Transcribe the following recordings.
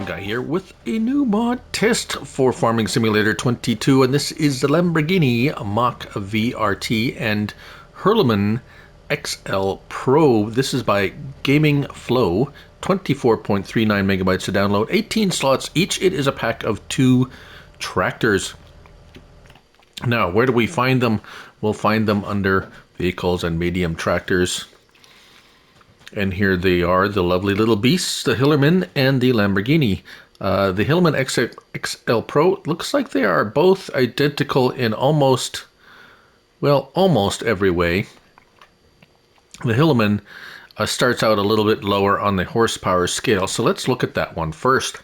Farm Guy here with a new mod test for Farming Simulator 22, and this is the Lamborghini Mach VRT and Hürlimann XL Pro. This is by Gamingflo, 24.39 megabytes to download, 18 slots each. It is a pack of 2 tractors. Now, where do we find them? We'll find them under Vehicles and Medium Tractors. And here they are, the lovely little beasts, the Hürlimann and the Lamborghini. The Hürlimann XL Pro, looks like they are both identical in almost every way. The Hürlimann starts out a little bit lower on the horsepower scale, so let's look at that one first.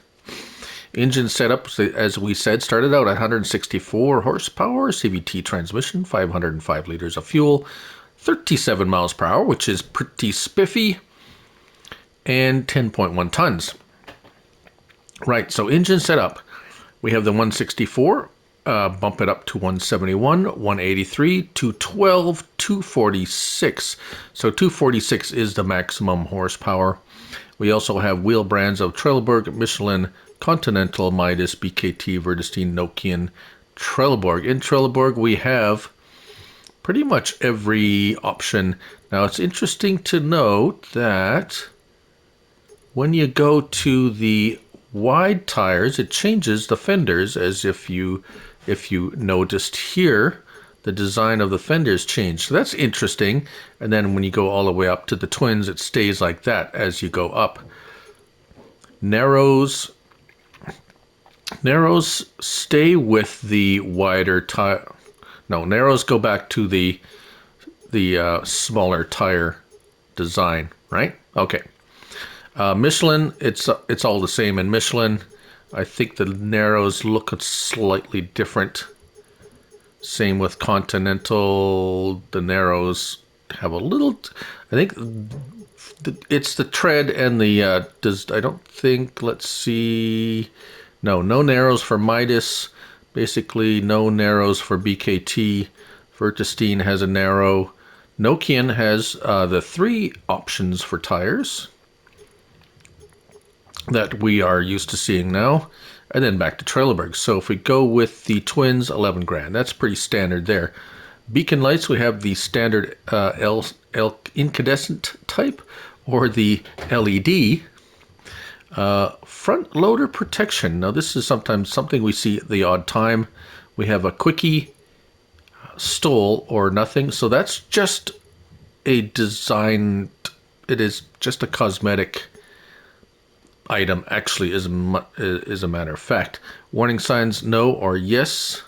Engine setup, as we said, started out at 164 horsepower, CVT transmission, 505 liters of fuel, 37 miles per hour, which is pretty spiffy, and 10.1 tons. Right, so engine setup. We have the 164, bump it up to 171, 183, 212, 246. So 246 is the maximum horsepower. We also have wheel brands of Trelleborg, Michelin, Continental, Midas, BKT, Vredestein, Nokian, Trelleborg. In Trelleborg, we have pretty much every option. Now, it's interesting to note that when you go to the wide tires, it changes the fenders, as if you noticed here, the design of the fenders changed. So that's interesting. And then when you go all the way up to the twins, it stays like that as you go up. Narrows stay with the wider tire. No, narrows go back to the smaller tire design, right? Okay. Michelin, it's all the same in Michelin. I think the narrows look slightly different. Same with Continental. The narrows have a little. I think it's the tread and the. I don't think. Let's see. No narrows for Midas. Basically, no narrows for BKT. Vredestein has a narrow. Nokian has the 3 options for tires that we are used to seeing now. And then back to Trelleborg. So if we go with the twins, 11 grand. That's pretty standard there. Beacon lights, we have the standard incandescent type or the LED. Front loader protection. Now this is sometimes something we see at the odd time. We have a quickie, stole, or nothing. So that's just a design. It is just a cosmetic item, actually, is a matter of fact. Warning signs, no or yes.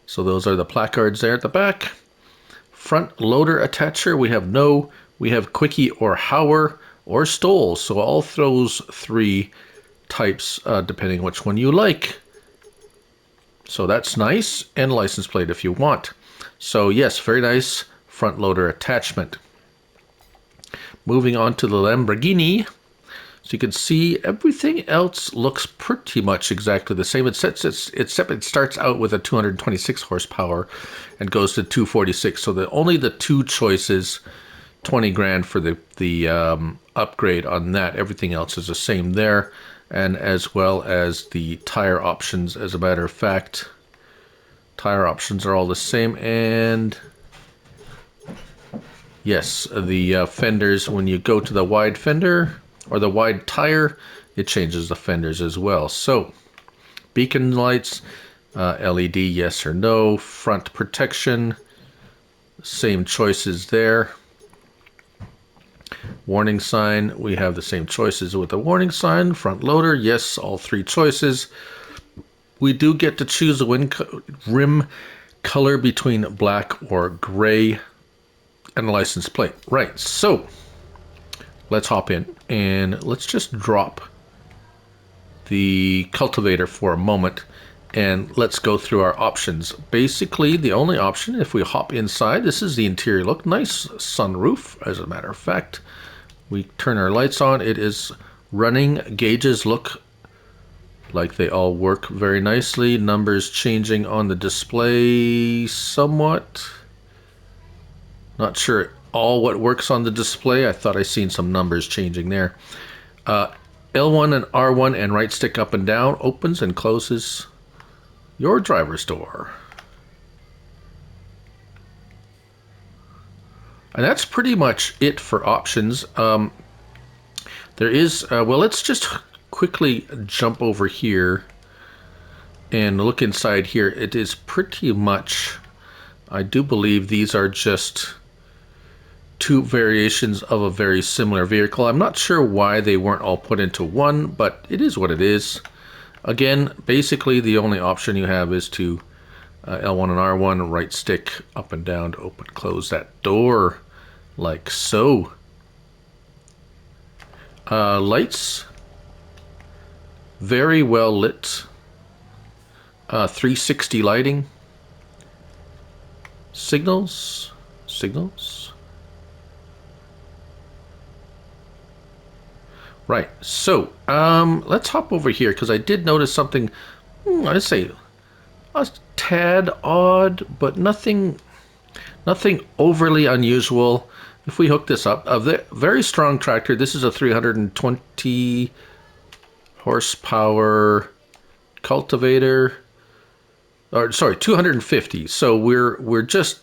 So those are the placards there at the back. Front loader attacher, we have no. We have quickie or hower or stole. So all those 3 types, depending which one you like. So that's nice. And license plate if you want. So yes, very nice front loader attachment. Moving on to the Lamborghini. So you can see everything else looks pretty much exactly the same. Except it starts out with a 226 horsepower and goes to 246. So only the 2 choices, 20 grand for the upgrade on that. Everything else is the same there, and as well as the tire options. As a matter of fact, tire options are all the same. And yes, the fenders, when you go to the wide fender or the wide tire, it changes the fenders as well. So beacon lights, LED, yes or no. Front protection, same choices there. Warning sign, we have the same choices with the warning sign. Front loader, yes, all 3 choices. We do get to choose a rim color between black or gray, and the license plate. Right, so let's hop in and let's just drop the cultivator for a moment and let's go through our options. Basically, the only option, if we hop inside, this is the interior look. Nice sunroof, as a matter of fact. We turn our lights on. It is running. Gauges look like they all work very nicely. Numbers changing on the display somewhat. Not sure all what works on the display. I thought I seen some numbers changing there. L1 and R1 and right stick up and down opens and closes your driver's door. And that's pretty much it for options. There is, well, let's just quickly jump over here and look inside here. It is pretty much, I do believe these are just two variations of a very similar vehicle. I'm not sure why they weren't all put into one, but it is what it is. Again, basically the only option you have is to L1 and R1, right stick up and down to open, close that door, like so. Lights, very well lit. 360 lighting. Signals. Right, so let's hop over here because I did notice something, I'd say a tad odd, but nothing overly unusual. If we hook this up, a very strong tractor. This is a 320 horsepower cultivator, or sorry, 250. So we're just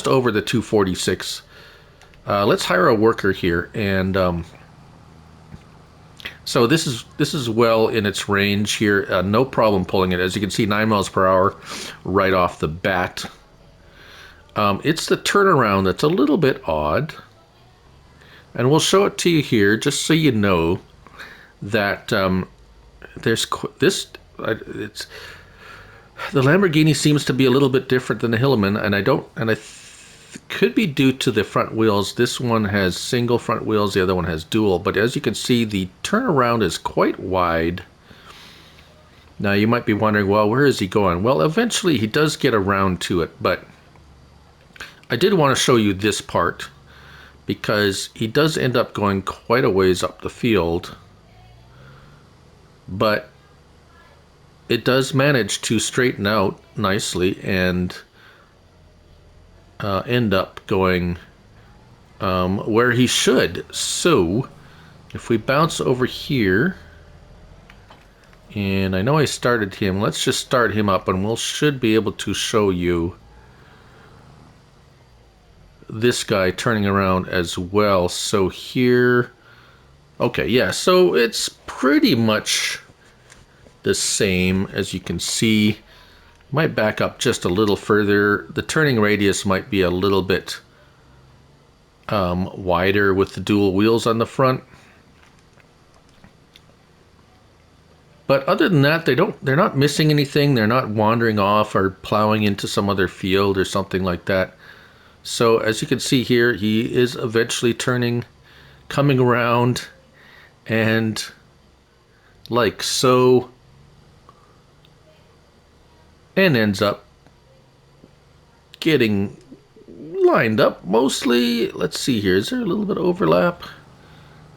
over the 246. Let's hire a worker here, and so this is well in its range here. No problem pulling it. As you can see, 9 miles per hour right off the bat. It's the turnaround that's a little bit odd, and we'll show it to you here just so you know that there's this. It's the Lamborghini seems to be a little bit different than the Hürlimann, and I could be due to the front wheels. This one has single front wheels, the other one has dual. But as you can see, the turnaround is quite wide. Now you might be wondering, well, where is he going? Well, eventually he does get around to it, but I did want to show you this part because he does end up going quite a ways up the field, but it does manage to straighten out nicely and end up going where he should. So if we bounce over here, and I know I started him, let's just start him up and should be able to show you this guy turning around as well. So here, okay, yeah, so it's pretty much the same. As you can see, might back up just a little further. The turning radius might be a little bit wider with the dual wheels on the front. But other than that, they're not missing anything. They're not wandering off or plowing into some other field or something like that. So as you can see here, he is eventually coming around, and like so, and ends up getting lined up mostly. Let's see here, is there a little bit of overlap?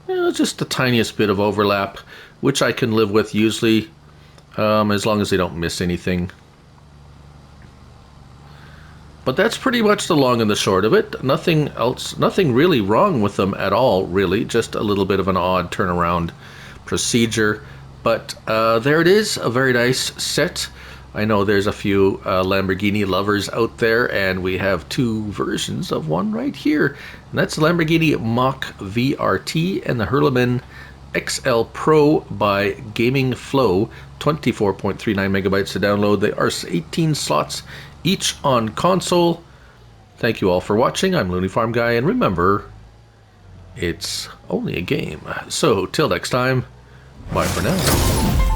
Just the tiniest bit of overlap, which I can live with usually, as long as they don't miss anything. But that's pretty much the long and the short of it. Nothing else, nothing really wrong with them at all, really. Just a little bit of an odd turnaround procedure. But there it is, a very nice set. I know there's a few Lamborghini lovers out there, and we have two versions of one right here. And that's the Lamborghini Mach VRT and the Hürlimann XL Pro by Gamingflo. 24.39 megabytes to download. They are 18 slots each on console. Thank you all for watching. I'm Looney Farm Guy, and remember, it's only a game. So till next time, bye for now.